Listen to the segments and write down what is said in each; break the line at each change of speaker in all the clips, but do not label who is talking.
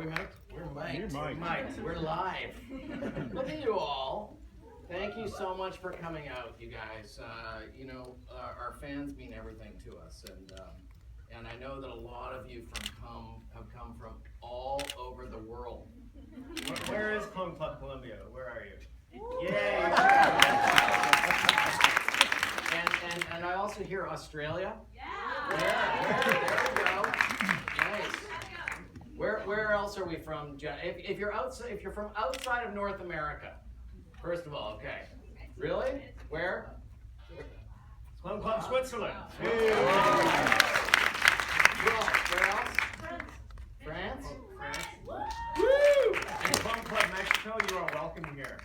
mic'd? We're mic'd.
You're mic'd.
We're live. Look at you all. Thank you so much for coming out, you guys. Our fans mean everything to us, and I know that a lot of you have come from all over the world.
Where is Clone Club Columbia? Where are you?
Yay! and I also hear Australia. Yeah. There we go. Nice. Where else are we from, Jen? If you're from outside of North America, first of all, okay. Really? Where?
Clone Club Switzerland.
Hey. Where else? France?
France. Woo! And Clone Club Mexico, you are welcome here.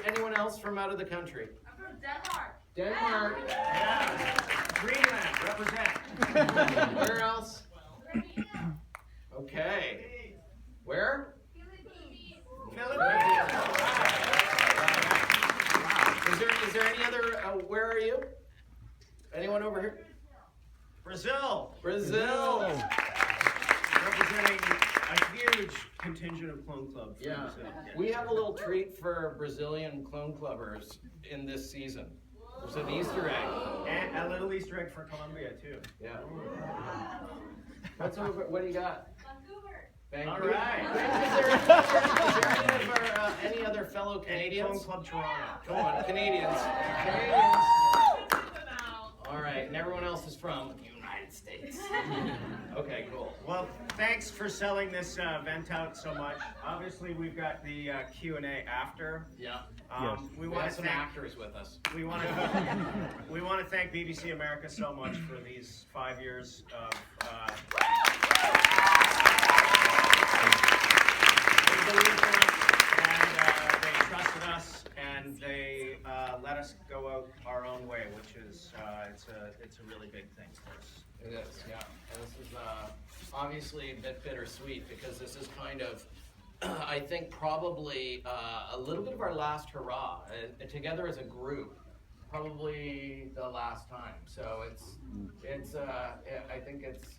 Anyone else from out of the country?
I'm from Denmark.
Denmark.
Yeah. Greenland, represent.
Where else? Okay. Where?
Philippines.
Is there any other? Where are you? Anyone over here?
Brazil. Representing a huge contingent of clone clubs.
Yeah. We have a little treat for Brazilian clone clubbers in this season. There's an Easter egg.
And a little Easter egg for Colombia, too.
Yeah. What do you got?
Vancouver.
All right.
Is there any other fellow Canadians?
Clone Club Toronto.
Come on, Canadians. All right, and everyone else is from the United States. Okay, cool.
Well, thanks for selling this event out so much. Obviously, we've got the Q&A after.
Yeah.
We
We
want
have
to
some
thank
actors with us.
we want to thank BBC America so much for these 5 years of they believed in us, and they trusted us, and they let us go out our own way, which is it's a really big thing for us.
It is, yeah. And this is obviously a bit bittersweet because this is kind of, I think, probably a little bit of our last hurrah together as a group. Probably the last time. So it's I think it's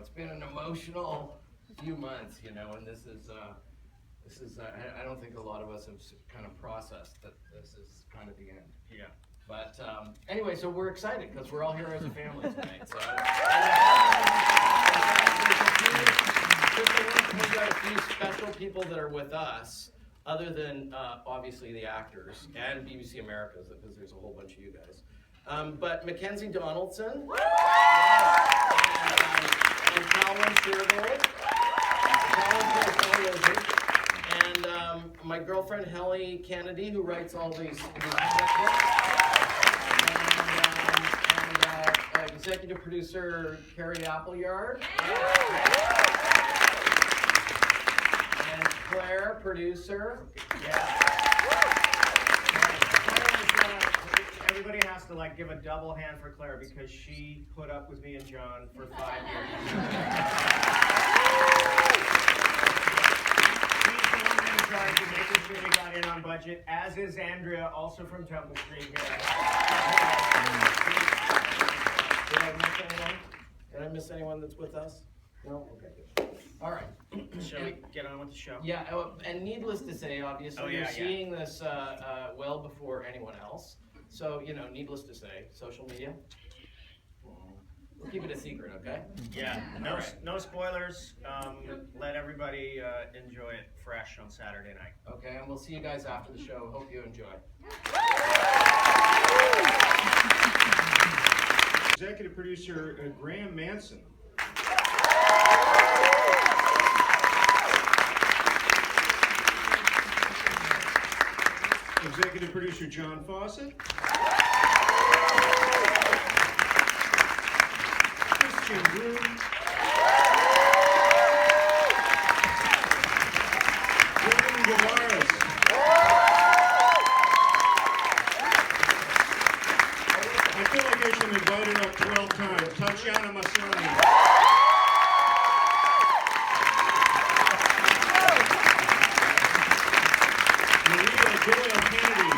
been an emotional few months, and this is I don't think a lot of us have kind of processed that this is kind of the end.
Yeah.
But anyway, so we're excited because we're all here as a family tonight. So we've got a few special people that are with us, other than obviously the actors and BBC America's, because there's a whole bunch of you guys. But Mackenzie Donaldson and Calvin Shergold, and my girlfriend Helly Kennedy, who writes all these books. Executive producer Carrie Appleyard, and Claire, producer.
Everybody has to give a double hand for Claire because she put up with me and John for 5 years. She's the one in charge of making sure we got in on budget, as is Andrea, also from Temple Street here.
Did I miss anyone that's with us? No? Okay, good. All right.
Shall we get on with the show?
Yeah, and needless to say, obviously, you're seeing this well before anyone else. So, needless to say, social media, we'll keep it a secret, okay?
Yeah, no spoilers. Let everybody enjoy it fresh on Saturday night.
Okay, and we'll see you guys after the show. Hope you enjoy.
Executive producer Graeme Manson. Executive producer John Fawcett. Kristian Bruun. Gavaris. I feel like I should invite her up 12 times. Tatiana Maslany. Doyle Kennedy.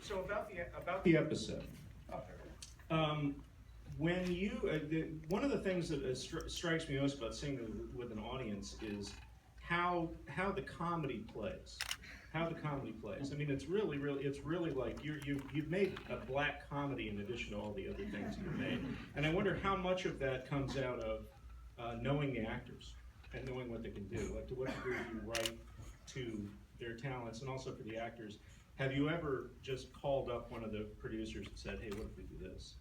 So about the episode. When you, one of the things that strikes me most about seeing it with an audience is how the comedy plays. How the comedy plays. I mean, it's really like you've made a black comedy in addition to all the other things you've made. And I wonder how much of that comes out of knowing the actors and knowing what they can do. Like, to what degree do you write to their talents, and also for the actors. Have you ever just called up one of the producers and said, "Hey, what if we do this?"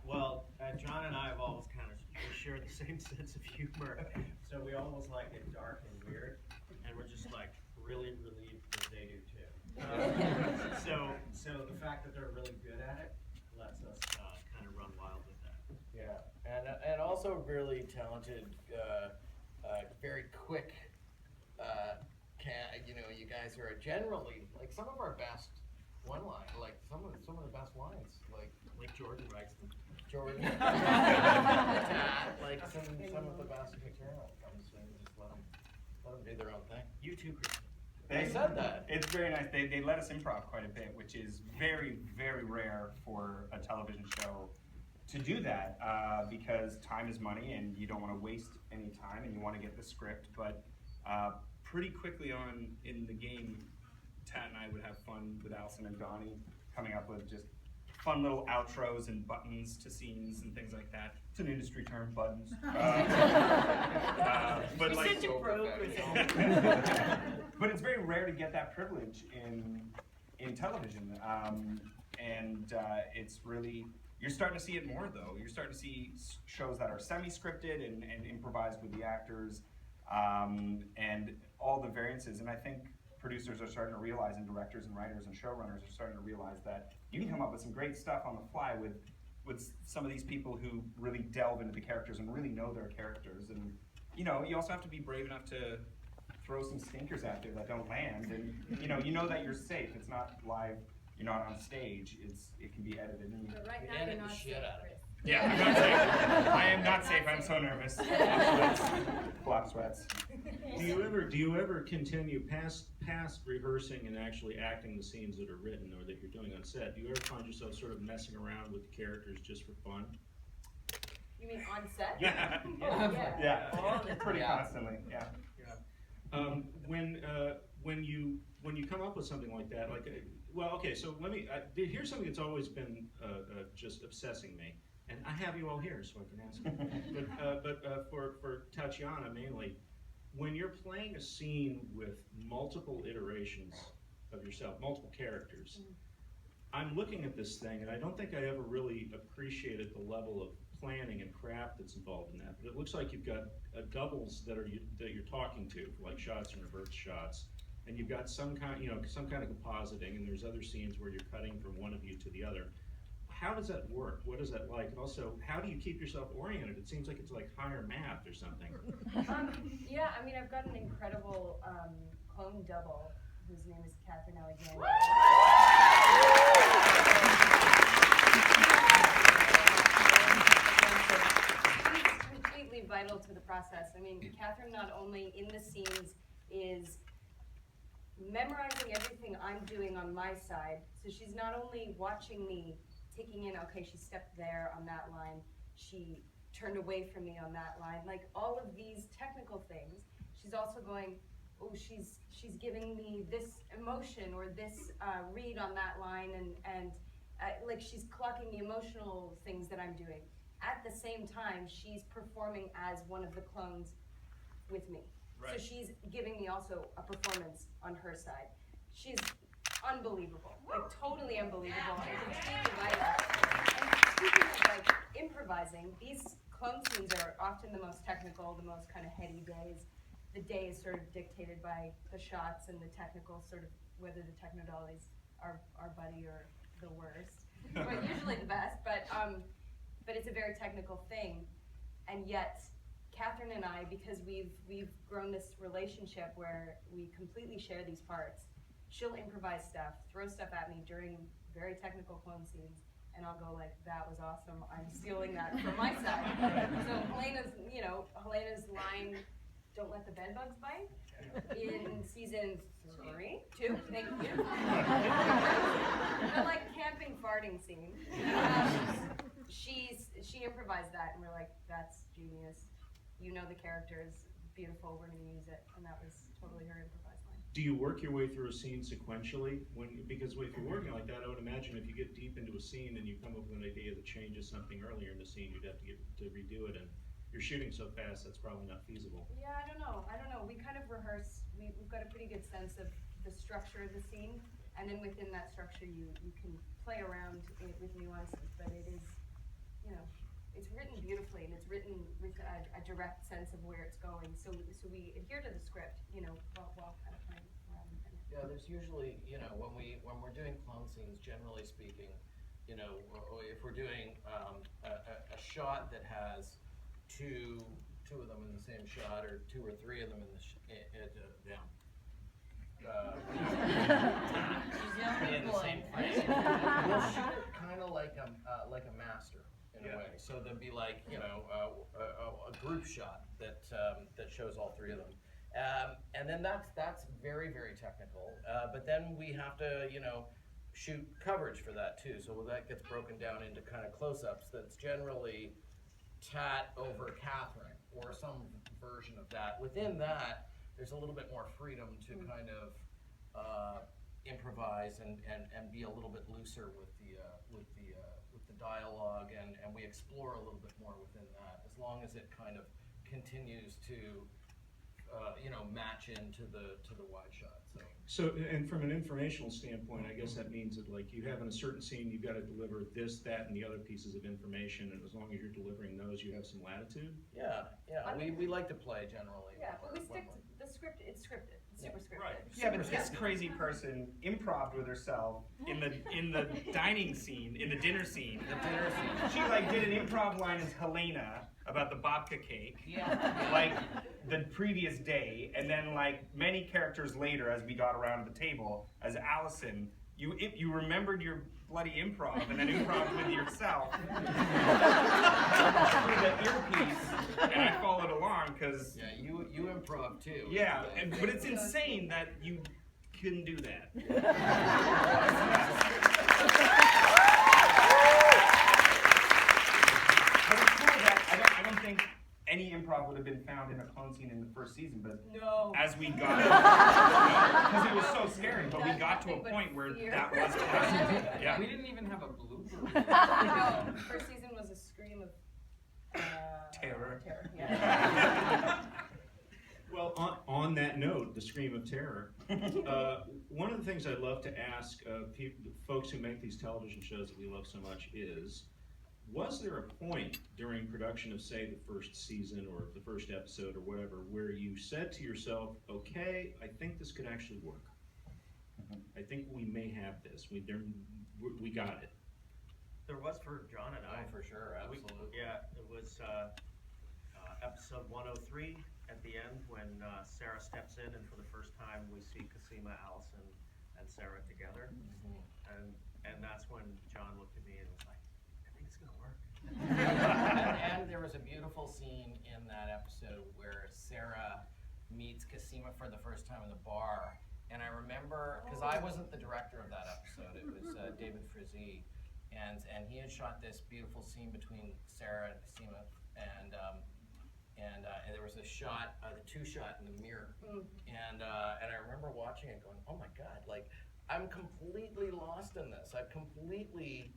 Well, John and I have always kind of share the same sense of humor, so we almost like it dark and weird, and we're just like really relieved that they do too. So the fact that they're really good at it lets us kind of run wild with that.
Yeah, and also really talented, very quick. You guys are generally like some of our best one line, like some of the best lines, like
Jordan writes them.
Jordan. Like some of the best material comes in. Just let them do their own thing.
You too, Kristian.
They said that.
It's very nice. They let us improv quite a bit, which is very, very rare for a television show to do that, because time is money and you don't want to waste any time and you want to get the script. But pretty quickly on in the game, Tat and I would have fun with Allison and Donnie coming up with just fun little outros and buttons to scenes and things like that. It's an industry term, buttons. But like,
such a pro,
but it's very rare to get that privilege in television, and it's really, you're starting to see it more though. You're starting to see shows that are semi-scripted and improvised with the actors, and all the variances. And I think producers are starting to realize, and directors and writers and showrunners are starting to realize that you can come up with some great stuff on the fly with some of these people who really delve into the characters and really know their characters. And you also have to be brave enough to throw some stinkers out there that don't land, and you know that you're safe. It's not live. You're not on stage. It can be edited. And
But right now
Edit
you're
the
not
shit
safe,
out of it.
Chris.
yeah, I'm not safe. I am not safe. I'm so nervous. Flop sweats.
Do you ever continue past rehearsing and actually acting the scenes that are written or that you're doing on set? Do you ever find yourself sort of messing around with the characters just for fun?
You mean on set?
Yeah.
Oh, yeah.
Yeah. Pretty constantly. Yeah.
When you come up with something like that, so here's something that's always been just obsessing me, and I have you all here so I can ask you. but for Tatiana mainly, when you're playing a scene with multiple iterations of yourself, multiple characters, I'm looking at this thing and I don't think I ever really appreciated the level of planning and craft that's involved in that. But it looks like you've got doubles that you're talking to, like shots and reverse shots, and you've got some kind of compositing, and there's other scenes where you're cutting from one of you to the other. How does that work? What is that like? And also, how do you keep yourself oriented? It seems like it's like higher math or something.
Yeah, I mean, I've got an incredible clone double whose name is Catherine Alexander. She's completely vital to the process. I mean, Catherine not only in the scenes is memorizing everything I'm doing on my side, so she's not only watching me taking in, okay, she stepped there on that line, she turned away from me on that line, like all of these technical things. She's also going, oh, she's giving me this emotion or this read on that line, and like she's clocking the emotional things that I'm doing. At the same time, she's performing as one of the clones with me.
Right.
So she's giving me also a performance on her side. She's unbelievable, like totally unbelievable, and completely vital. And speaking of like improvising, these clone scenes are often the most technical, the most kind of heady days. The day is sort of dictated by the shots and the technical sort of, whether the techno-dollies are our buddy or the worst, but usually the best. But it's a very technical thing, and yet Catherine and I, because we've grown this relationship where we completely share these parts. She'll improvise stuff, throw stuff at me during very technical clone scenes, and I'll go like, that was awesome, I'm stealing that from my side. So Helena's line Don't Let the Bedbugs Bite in season 2, thank you. The like camping farting scene. She improvised that, and we're like, that's genius. You know the characters, beautiful, we're gonna use it, and that was totally her improvised line.
Do you work your way through a scene sequentially? Because if you're working like that, I would imagine if you get deep into a scene and you come up with an idea that changes something earlier in the scene, you'd have to redo it, and you're shooting so fast, that's probably not feasible.
Yeah, I don't know. We kind of rehearse, we've got a pretty good sense of the structure of the scene, and then within that structure you can play around with nuances, but it is, it's written beautifully, and it's written with a direct sense of where it's going, so we adhere to the script, while kind of playing around within it.
Yeah, there's usually, when we're doing clone scenes, generally speaking, if we're doing a shot that has two of them in the same shot, or 2 or 3 of them in the in the same frame, we'll shoot it kind of like a master in a way. So there'd be like a group shot that shows all 3 of them, and then that's very, very technical. But then we have to shoot coverage for that too. So that gets broken down into kind of close-ups. That's generally Tat over Catherine, or some version of that. Within that, there's a little bit more freedom to kind of improvise and be a little bit looser with the dialogue, and we explore a little bit more within that, as long as it kind of continues to match into the wide shot.
So, and from an informational standpoint, I guess that means that, like, you have in a certain scene, you've got to deliver this, that, and the other pieces of information, and as long as you're delivering those, you have some latitude?
Yeah, we like to play generally.
Yeah, but we stick to the script. It's scripted. It's super scripted.
Right.
Yeah, but this crazy person improv'd with herself in the dining scene, in the dinner scene. She like did an improv line as Helena about the babka cake, like the previous day, and then like many characters later, as we got around the table, as Allison, you remembered your bloody improv, and then improv with yourself through the earpiece, and I followed along because
you improv too.
Yeah, but it's insane that you couldn't do that. But it's cool that I don't think any improv would have been found in a clone scene in the first season, but
No.
as we got because it was so scary, but we got to a point where that was possible. Yeah.
We didn't even have a blooper.
No, first season was a scream of
Terror.
Yeah.
Well, on that note, the scream of terror, one of the things I'd love to ask folks who make these television shows that we love so much is, was there a point during production of, say, the first season or the first episode or whatever, where you said to yourself, okay, I think this could actually work. I think we may have this. We got it.
There was for John and I.
Oh, for sure, absolutely.
It was episode 103 at the end when Sarah steps in, and for the first time we see Cosima, Allison, and Sarah together. And that's when John looked at me and was like, I think it's gonna work.
And there was a beautiful scene in that episode where Sarah meets Cosima for the first time in the bar. And I remember, because I wasn't the director of that episode, it was David Frizzy, and he had shot this beautiful scene between Sarah and Cosima, and there was a shot, the 2-shot in the mirror, and I remember watching it going, oh my God, like, I'm completely lost in this. I've completely,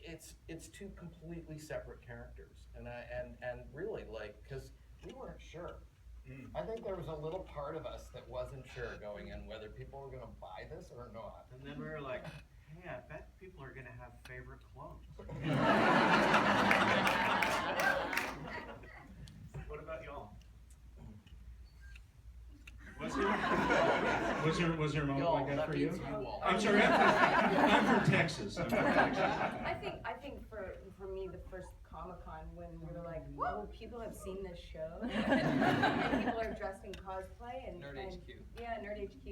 it's 2 completely separate characters, and really, like, because we weren't sure. I think there was a little part of us that wasn't sure going in whether people were going to buy this or not.
And then we were like, hey, I bet people are gonna have favorite clones. What about y'all?
Was there a moment like that for you?
means you all.
I'm sorry, I'm from Texas.
I think for me, the first Comic-Con, when we were like, whoa, people have seen this show, and people are dressed in cosplay, and
Nerd HQ.
Yeah, Nerd HQ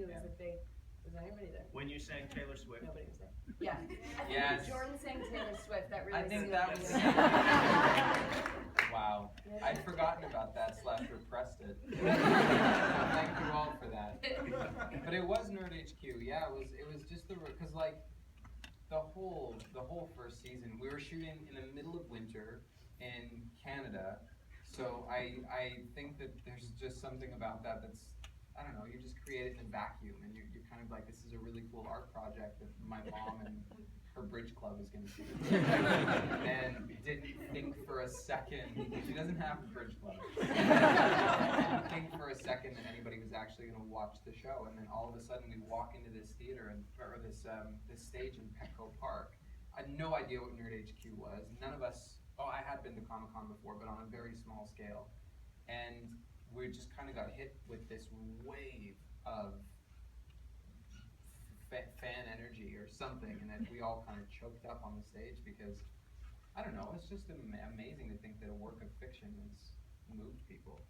is Was anybody there?
When you sang Taylor Swift.
Nobody was there. Yeah. I think
Yes.
Jordan sang Taylor Swift. That really
I think
sealed
that
the
was.
deal.
Wow. I'd forgotten about that / repressed it. Thank you all for that. But it was Nerd HQ. Yeah, it was just because like the whole first season we were shooting in the middle of winter in Canada. So I think that there's just something about that that's, I don't know, you just create it in a vacuum and you're kind of like, this is a really cool art project that my mom and her bridge club is going to see. And didn't think for a second, she doesn't have a bridge club. Didn't think for a second that anybody was actually going to watch the show. And then all of a sudden we walk into this theater or this stage in Petco Park. I had no idea what Nerd HQ was. None of us, I had been to Comic-Con before, but on a very small scale. And we just kind of got hit with this wave of fan energy or something, and then we all kind of choked up on the stage because, I don't know, it's just amazing to think that a work of fiction has moved people.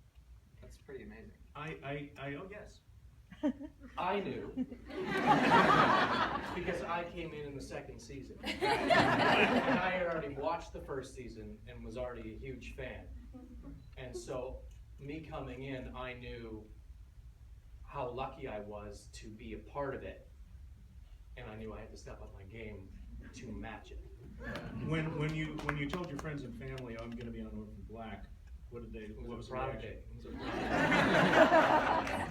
That's pretty amazing.
Oh yes.
I knew. Because I came in the second season. And I had already watched the first season and was already a huge fan. And so, me coming in, I knew how lucky I was to be a part of it. And I knew I had to step up my game to match it.
When you told your friends and family, I'm going to be on Orphan Black, what was the reaction?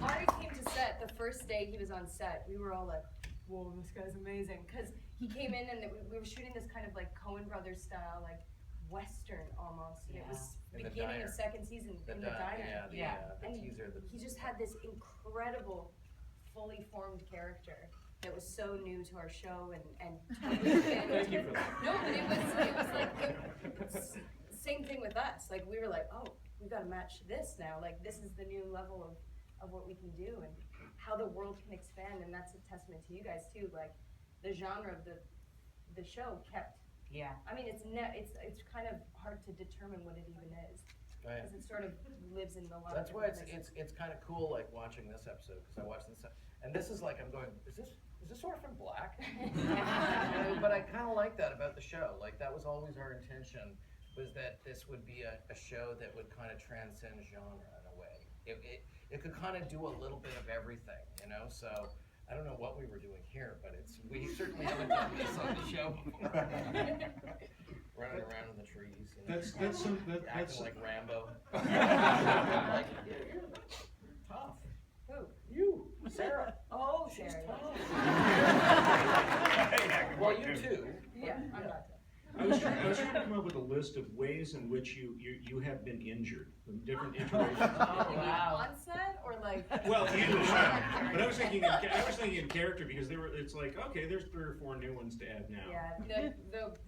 Ari came to set the first day he was on set. We were all like, whoa, this guy's amazing. Because he came in and we were shooting this kind of like Coen Brothers style, like Western almost. And it was
In the
beginning
diner.
of second season in the diner.
The
And
teaser.
he just had this incredible, fully formed character that was so new to our show and totally
Thank you for that.
No, but it was like same thing with us. Like we were like, oh, we've got to match this now. Like this is the new level of what we can do and how the world can expand. And that's a testament to you guys too. Like the genre of the show kept.
Yeah.
I mean, it's kind of hard to determine what it even is
Right.
because it sort of lives in the lot.
That's why it's kind of cool, like watching this episode, because I watched this, and this is like I'm going, is this Orphan Black? But I kind of like that about the show. Like that was always our intention, was that this would be a show that would kind of transcend genre in a way. It could kind of do a little bit of everything, you know. So I don't know what we were doing here, but we certainly haven't done this on the show before. Running around in the trees, you know, acting like Rambo. Like, you're tough.
Who?
You, Sarah.
Oh,
She's
Sarah.
tough. Well, you too.
Yeah, I'm not done.
I was trying to come up with a list of ways in which you have been injured, from different iterations.
Oh,
You mean
wow.
on set or like?
Well, in the show, but I was thinking in character because it's like, okay, there's 3 or 4 new ones to add now.
Yeah,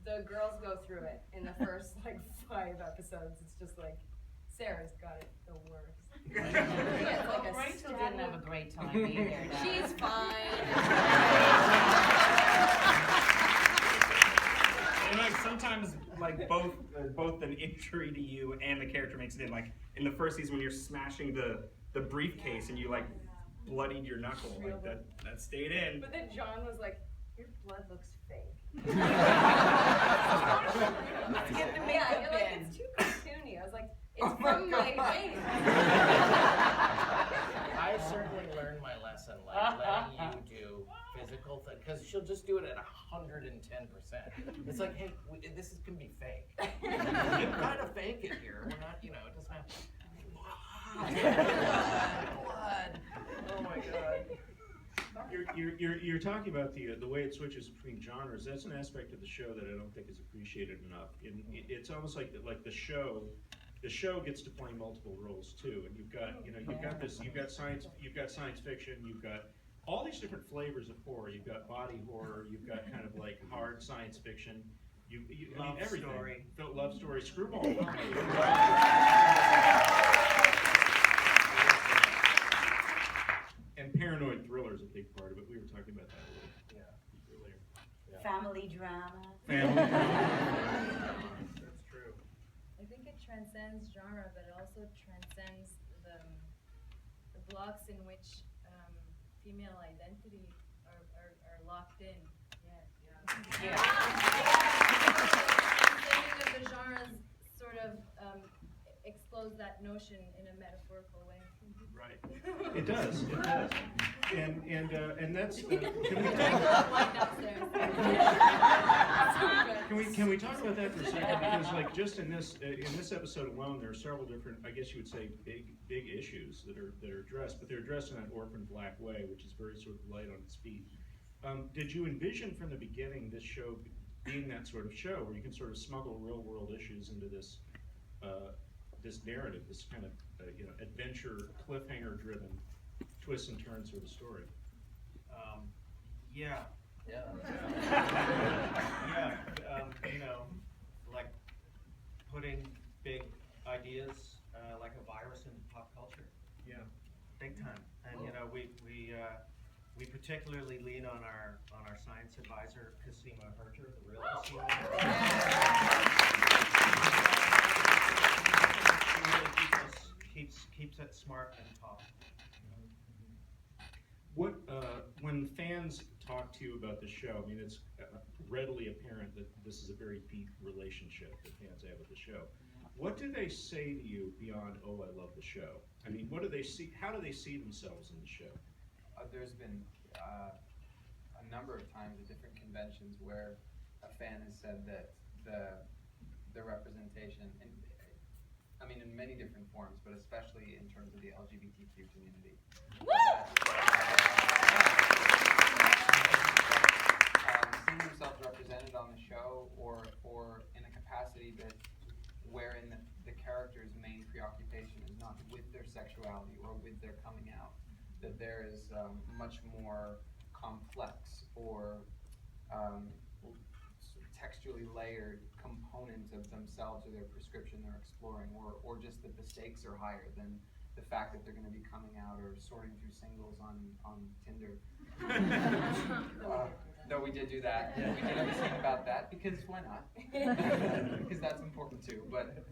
the girls go through it in the first like 5 episodes. It's just like Sarah's got it the worst. Yeah,
Well,
like a
Rachel
stab.
didn't have a great time either.
She's fine.
And like sometimes like both an injury to you and the character makes it in. Like in the first season when you're smashing the briefcase and you like bloodied your knuckle, like that stayed in.
But then John was like, "Your blood looks fake."
Let's get the
Yeah,
makeup
you're like,
in.
it's too cartoony. I was like, it's from my veins.
I certainly learned my lesson, like letting you do physical things, because she'll just do it at 110%. It's like, hey, this can be fake. You can kind of fake it here. We're not, it doesn't have blood. Oh my God.
You're talking about the way it switches between genres. That's an aspect of the show that I don't think is appreciated enough. It's almost like the show gets to play multiple roles too. And you've got science fiction, you've got all these different flavors of horror. You've got body horror, you've got kind of like hard science fiction.
Love
everything.
story.
Love story, screwball. And paranoid thriller is a big part of it. We were talking about that a little earlier.
Family drama.
Family.
That's true.
I think it transcends genre, but it also transcends the blocks in which female identity are locked in.
Yeah.
Thinking of the genres sort of explodes that notion in a metaphorical way.
Right. It does. It does. And that's. Can we talk about that for a second? Because like just in this episode alone, there are several different, I guess you would say, big issues that are addressed, but they're addressed in an Orphan Black way, which is very sort of light on its feet. Did you envision from the beginning this show being that sort of show where you can sort of smuggle real world issues into this this narrative, this kind of adventure, cliffhanger driven twists and turns sort of story?
Yeah.
Yeah.
Yeah, like putting big ideas like a virus into pop culture.
Yeah.
Big time. And we particularly lean on our science advisor, Cosima Herter, the real Cosima. She really keeps it smart and tough.
What when fans talk to you about the show, I mean, it's readily apparent that this is a very deep relationship that fans have with the show. What do they say to you beyond, "Oh, I love the show"? I mean, what do they see? How do they see themselves in the show?
There's been a number of times at different conventions where a fan has said that the representation, and I mean in many different forms, but especially in terms of the LGBTQ community. Seeing themselves represented on the show, or in a capacity that wherein the character's main preoccupation is not with their sexuality or with their coming out, that there is much more complex or textually layered component of themselves or their prescription they're exploring, or just that the stakes are higher than the fact that they're going to be coming out or sorting through singles on Tinder. Though we did do that. We did have a scene about that, because why not? Because that's important too. But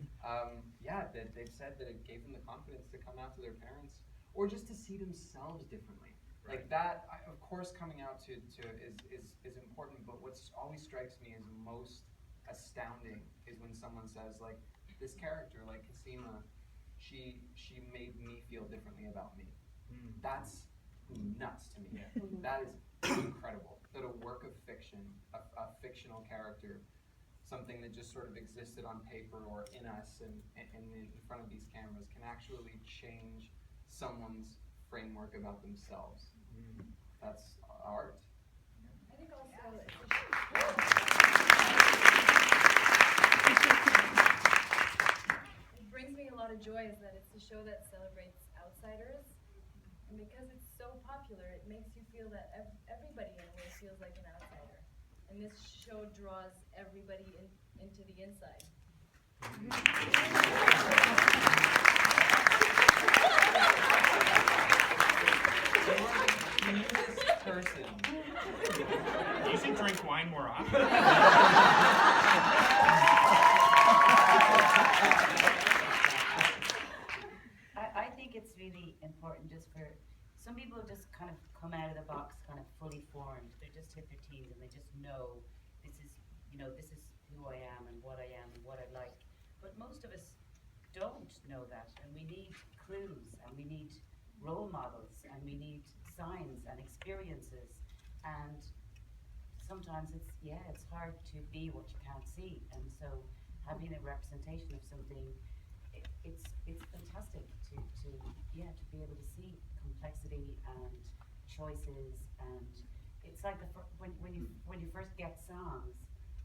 they've said that it gave them the confidence to come out to their parents, or just to see themselves differently.
Right.
Like that, of course, coming out to is important, but what always strikes me as most astounding is when someone says, like, this character, like Cosima, she made me feel differently about me. That's nuts to me.
Yeah.
That is incredible. That a work of fiction, a fictional character, something that just sort of existed on paper or in us and in front of these cameras, can actually change someone's framework about themselves. That's art.
I think also it brings me a lot of joy is that it's a show that celebrates outsiders, and because it's so popular, it makes you feel that everybody in a way feels like an outsider, and this show draws everybody into the inside.
This person.
You should drink wine more often.
I think it's really important just for some people just kind of come out of the box kind of fully formed. They just hit their teens and they just know this is who I am and what I like. But most of us don't know that, and we need clues, and we need role models, and we need signs and experiences, and sometimes it's hard to be what you can't see, and so having a representation of something, it's fantastic to be able to see complexity and choices, and it's like when you first get songs,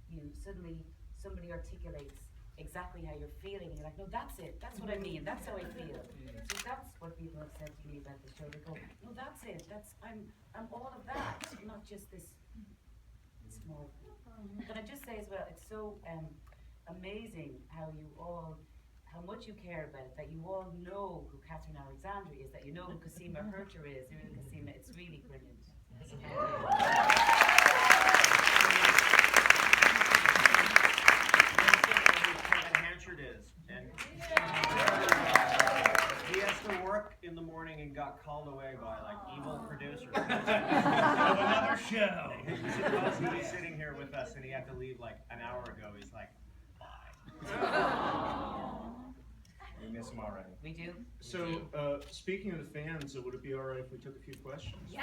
you suddenly somebody articulates exactly how you're feeling, and you're like, no, that's it, that's what I mean, that's how I feel. So that's what people have said to me about the show. They go, no, that's it, I'm all of that, not just this small. But I just say as well, it's so amazing how much you care about it, that you all know who Catherine Alexandria is, that you know who Cosima Herter is. It's really brilliant.
Hanchard is, and he has to work in the morning and got called away by like evil producers of another show. He's supposed to be sitting here with us, and he had to leave like an hour ago. He's like,
We miss him already.
We do?
So, speaking of the fans, would it be all right if we took a few questions? Yes.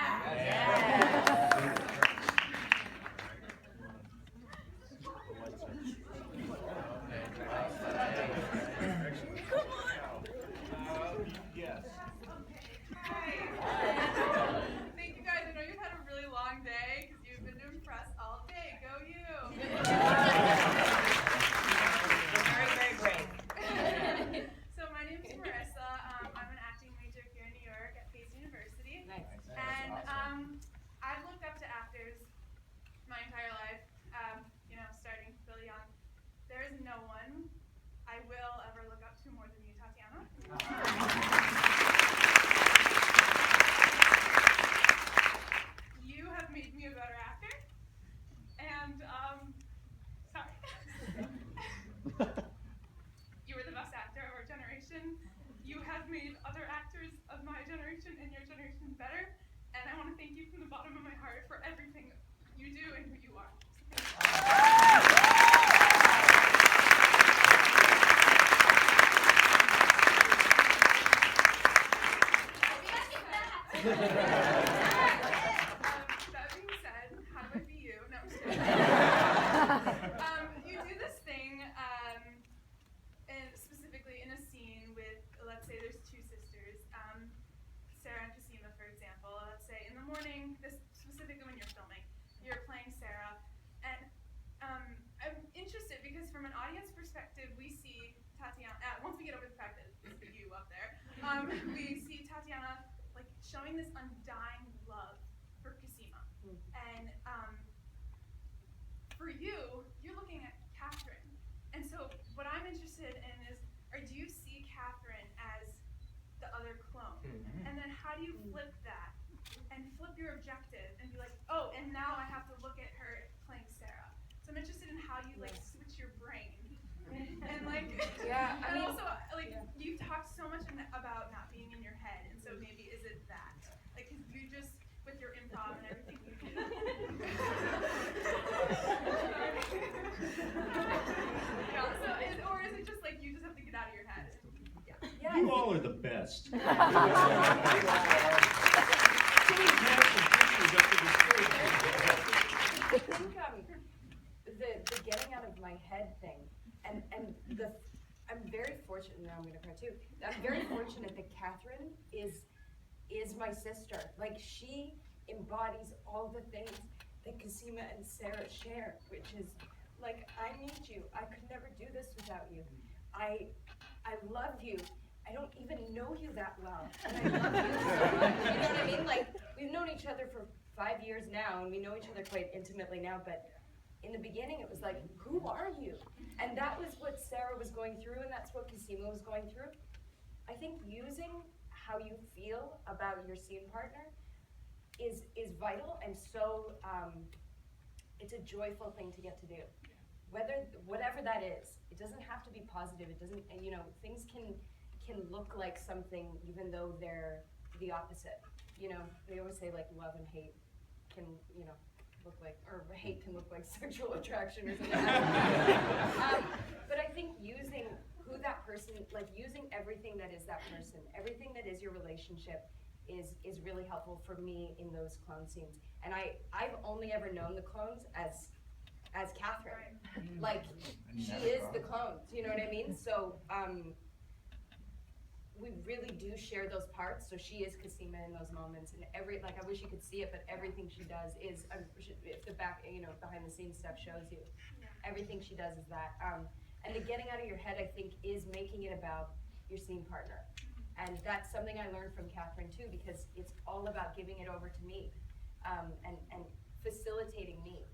Thank you guys. I know you've had a really long day because you've been doing press all day. Go you!
Very, very brave.
So my name is Marissa. I'm an acting major here in New York at Pace University.
Nice.
And I've looked up to actors my entire life, starting really young. There is no one I will ever look up to more than you, Tatiana. You have made me a better actor. And, sorry. You were the best actor of our generation. You have made other actors of my generation and your generation better. And I want to thank you from the bottom of my heart for everything you do and who you are. That being said, how do I be you? No, I'm just kidding. You do this thing, and specifically in a scene with, let's say there's two sisters, Sarah and Cassima, for example. Let's say in the morning, this specifically when you're filming, you're playing Sarah, and I'm interested because from an audience perspective, we see Tatiana. Once we get over the fact that it's you up there, we see Tatiana like showing this undying love for Cassima, and for you, you're looking at Catherine, and so what I'm interested in is, do you see Catherine as the other clone, and then how do you flip that and flip your objective and be like, oh, and now I have to look at her playing Sarah. So I'm interested in how you like switch your brain. And like, and also like you've talked so much about not being in your head, and so maybe is it that? Like, 'cause you just with your improv and everything you do. Or is it just like you just have to get out of your head? Yeah.
You all are the best.
I think the getting out of my head thing, and I'm very fortunate. Now I'm gonna cry too. I'm very fortunate that Catherine is my sister. Like, she embodies all the things that Cassima and Sarah share, which is like, I need you. I could never do this without you. I love you. I don't even know you that well, and I love you so much. You know what I mean? Like, we've known each other for 5 years now, and we know each other quite intimately now, but in the beginning it was like, who are you? And that was what Sarah was going through, and that's what Cassima was going through. I think using how you feel about your scene partner is vital, and so it's a joyful thing to get to do. Whatever that is, it doesn't have to be positive. It doesn't, things can look like something even though they're the opposite. They always say like love and hate can, look like, or hate can look like sexual attraction or something. But I think using who that person, like using everything that is that person, everything that is your relationship is really helpful for me in those clone scenes. And I've only ever known the clones as Catherine. Like, she is the clones, you know what I mean? So we really do share those parts. So she is Cassima in those moments, and I wish you could see it, but everything she does is, if the back, behind the scenes stuff shows you, everything she does is that. And the getting out of your head, I think, is making it about your scene partner. And that's something I learned from Catherine too, because it's all about giving it over to me, and facilitating me.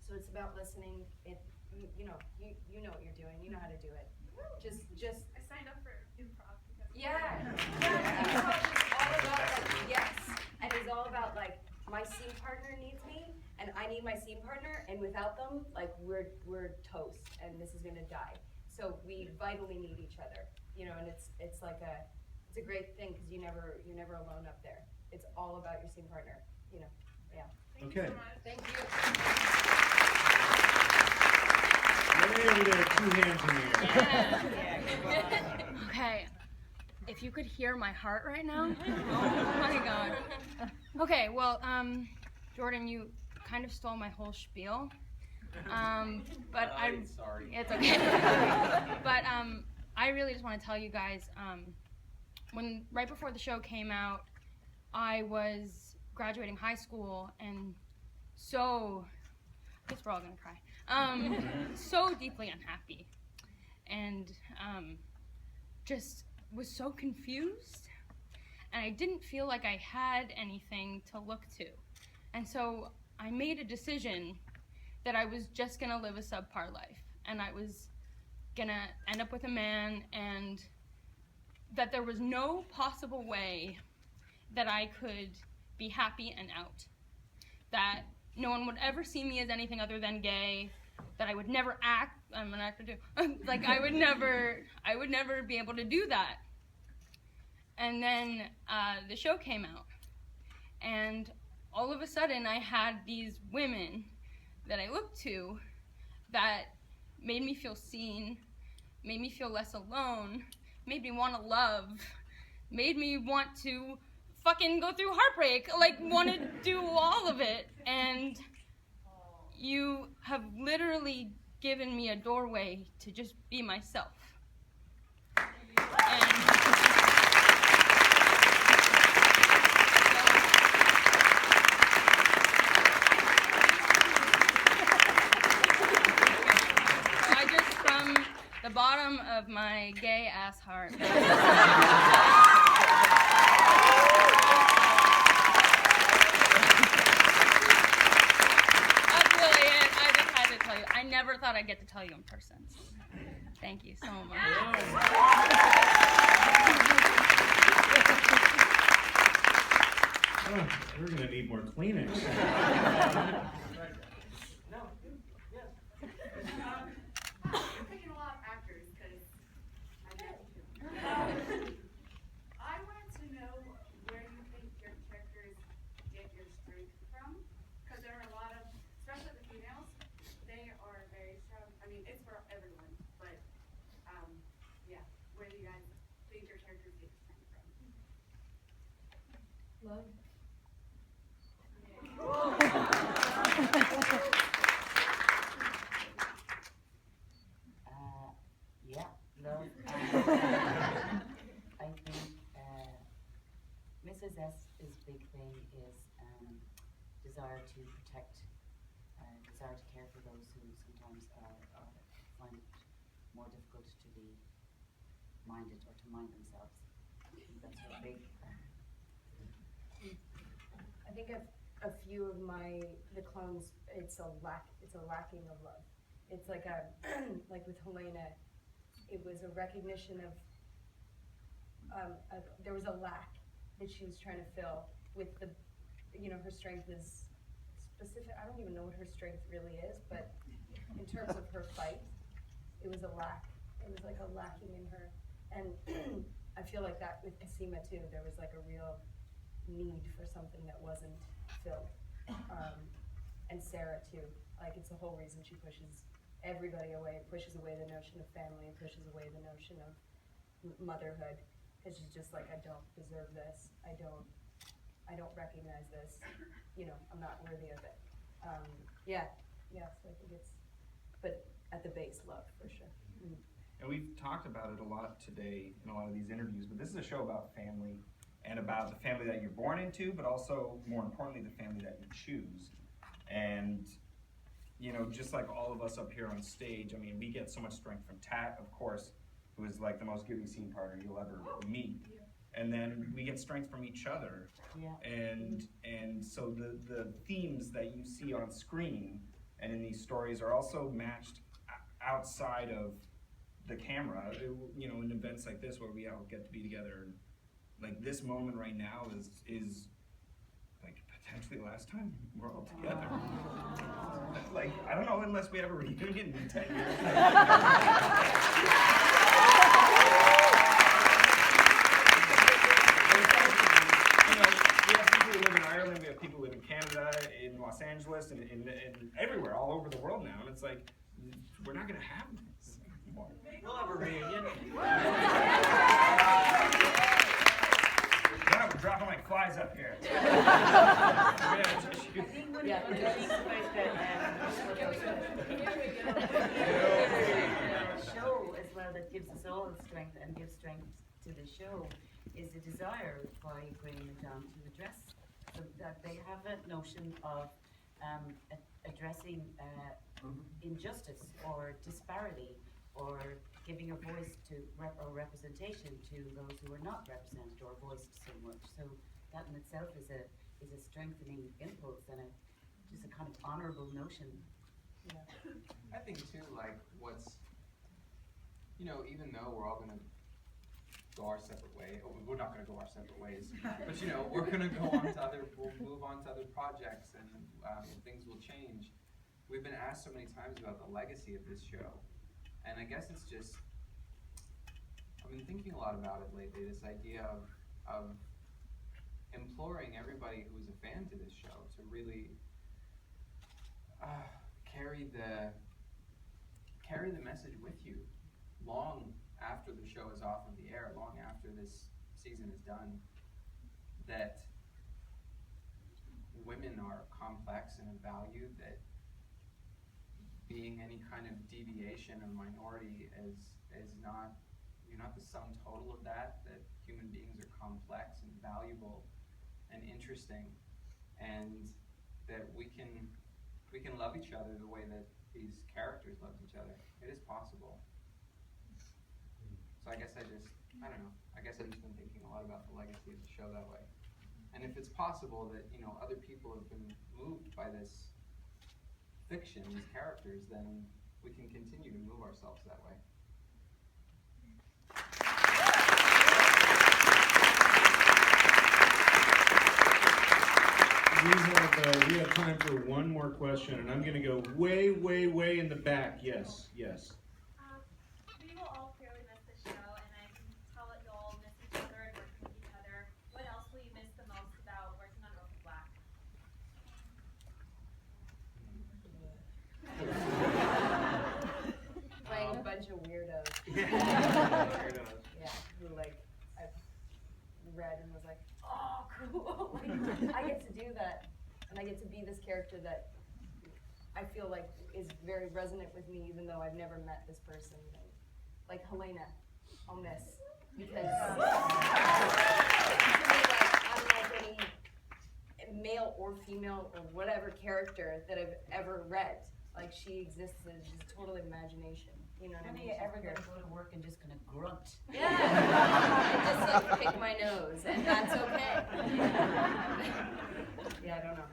So it's about listening. You know what you're doing. You know how to do it. Just.
I signed up for improv.
Yeah. Improv is all about like, yes, and it's all about like, my scene partner needs me, and I need my scene partner, and without them, like we're toast, and this is gonna die. So we vitally need each other, and it's like it's a great thing because you're never alone up there. it's all about your scene partner, you know, yeah.
Okay.
Thank you.
Way over there, 2 hands in the air.
Okay, if you could hear my heart right now, oh my God. Okay, well, Jordan, you kind of stole my whole spiel, but I'm
sorry.
It's okay. But I really just want to tell you guys, right before the show came out, I was graduating high school, and so, I guess we're all gonna cry, so deeply unhappy, and just was so confused, and I didn't feel like I had anything to look to. And so I made a decision that I was just gonna live a subpar life, and I was gonna end up with a man, and that there was no possible way that I could be happy and out. That no one would ever see me as anything other than gay, that I would never act, I'm an actor too, like I would never be able to do that. And then the show came out, and all of a sudden I had these women that I looked to that made me feel seen, made me feel less alone, made me want to love, made me want to fucking go through heartbreak, like want to do all of it. And you have literally given me a doorway to just be myself. From the bottom of my gay ass heart. That's really it. I just had to tell you. I never thought I'd get to tell you in person. Thank you so much.
Oh, we're gonna need more Kleenex.
I'm picking a lot of actors because I get to. I wanted to know where you think your characters get your strength from, because there are a lot of, especially the females, they are very strong. I mean, it's for everyone, but yeah, where do you guys think your characters get your strength from?
Love.
Yeah, love. I think Mrs. S's big thing is desire to protect, desire to care for those who sometimes find it more difficult to be minded or to mind themselves. I think that's her big.
I think a few of the clones, it's a lacking of love. It's like like with Helena, it was a recognition of, there was a lack that she was trying to fill with the, her strength is specific. I don't even know what her strength really is, but in terms of her fight, it was a lack. It was like a lacking in her. And I feel like that with Cosima too, there was like a real need for something that wasn't filled. And Sarah too, like it's the whole reason she pushes everybody away, pushes away the notion of family, and pushes away the notion of motherhood, because she's just like, I don't deserve this, I don't recognize this, I'm not worthy of it. So I think it's, but at the base, love, for sure. Mm-hmm.
And we've talked about it a lot today in a lot of these interviews, but this is a show about family, and about the family that you're born into, but also, more importantly, the family that you choose. And just like all of us up here on stage, I mean, we get so much strength from Tat, of course, who is like the most giving scene partner you'll ever meet. And then we get strength from each other.
Yeah.
And so the themes that you see on screen and in these stories are also matched outside of the camera, in events like this where we all get to be together. And like this moment right now is like potentially the last time we're all together. Like, I don't know, unless we have a reunion in 10 years. We have Los Angeles and everywhere, all over the world now, and it's like, we're not gonna have this anymore.
We'll have a reunion.
Yeah, we're dropping like flies up here.
I think when you think about the show as well that gives us all strength and gives strength to the show is the desire by Graeme and John to address that they have a notion of addressing injustice or disparity or giving a voice to or representation to those who are not represented or voiced so much. So that in itself is a strengthening impulse and just a kind of honorable notion.
Yeah. I think too, like what's, even though we're all gonna go our separate way, we're not gonna go our separate ways, but we're gonna we'll move on to other projects and things will change. We've been asked so many times about the legacy of this show, and I guess it's just, I've been thinking a lot about it lately, this idea of imploring everybody who's a fan to this show to really carry the message with you long after the show is off of the air, long after this season is done, that women are complex and of value, that being any kind of deviation or minority is not, you're not the sum total of that human beings are complex and valuable and interesting, and that we can love each other the way that these characters loved each other. It is possible. So I guess I've just been thinking a lot about the legacy of the show that way. And if it's possible that, other people have been moved by this fiction, these characters, then we can continue to move ourselves that way.
We have time for one more question, and I'm going to go way, way, way in the back. Yes.
We will all clearly miss the show, and I can tell that you'll all miss each other and working with each other. What else will you miss the most about working on Orphan Black?
Playing a bunch of weirdos. Yeah, who I've read and was like, oh, cool. I get to do that, and I get to be this character that I feel like is very resonant with me, even though I've never met this person. Like Helena, I'll miss, because I'm like any male or female or whatever character that I've ever read. Like, she exists in just total imagination. You know what I mean?
When are you ever going to go to work and just going to grunt?
Yeah. I just pick my nose, and that's okay. Yeah, I don't know.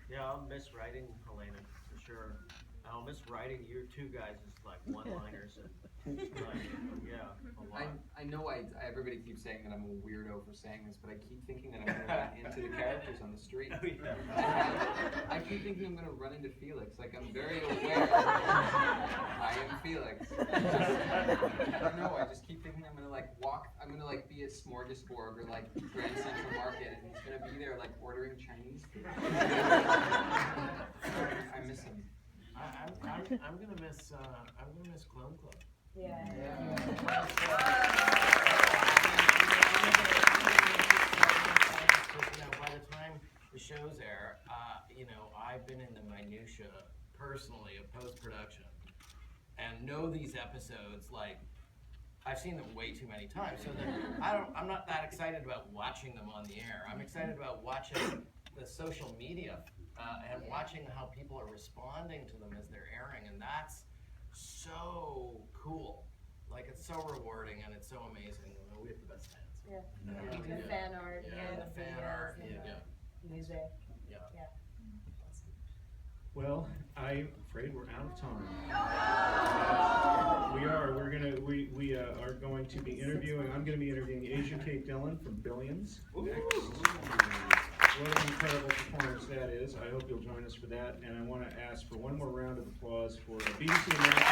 Yeah, I'll miss writing Helena for sure. I'll miss writing your two guys' one-liners and a lot.
I know everybody keeps saying that I'm a weirdo for saying this, but I keep thinking that I'm going to run into the characters on the street.
Oh, yeah.
I keep thinking I'm going to run into Felix. Like, I'm very aware I am Felix. I don't know, I just keep thinking I'm going to I'm going to be at Smorgasbord or Grand Central Market, and he's going to be there ordering Chinese food. I miss him.
I'm gonna miss Clone Club.
Yeah.
By the time the shows air, I've been in the minutia personally of post-production and know these episodes I've seen them way too many times, so that I'm not that excited about watching them on the air. I'm excited about watching the social media and watching how people are responding to them as they're airing, and that's so cool. It's so rewarding and it's so amazing. We have the best fans.
Yeah. The fan art.
Yeah, the fan art. Yeah.
Music.
Yeah.
Well, I'm afraid we're out of time. We are going to be interviewing. I'm going to be interviewing Asia Kate Dillon from Billions. What an incredible performance that is. I hope you'll join us for that. And I want to ask for one more round of applause for BBC American.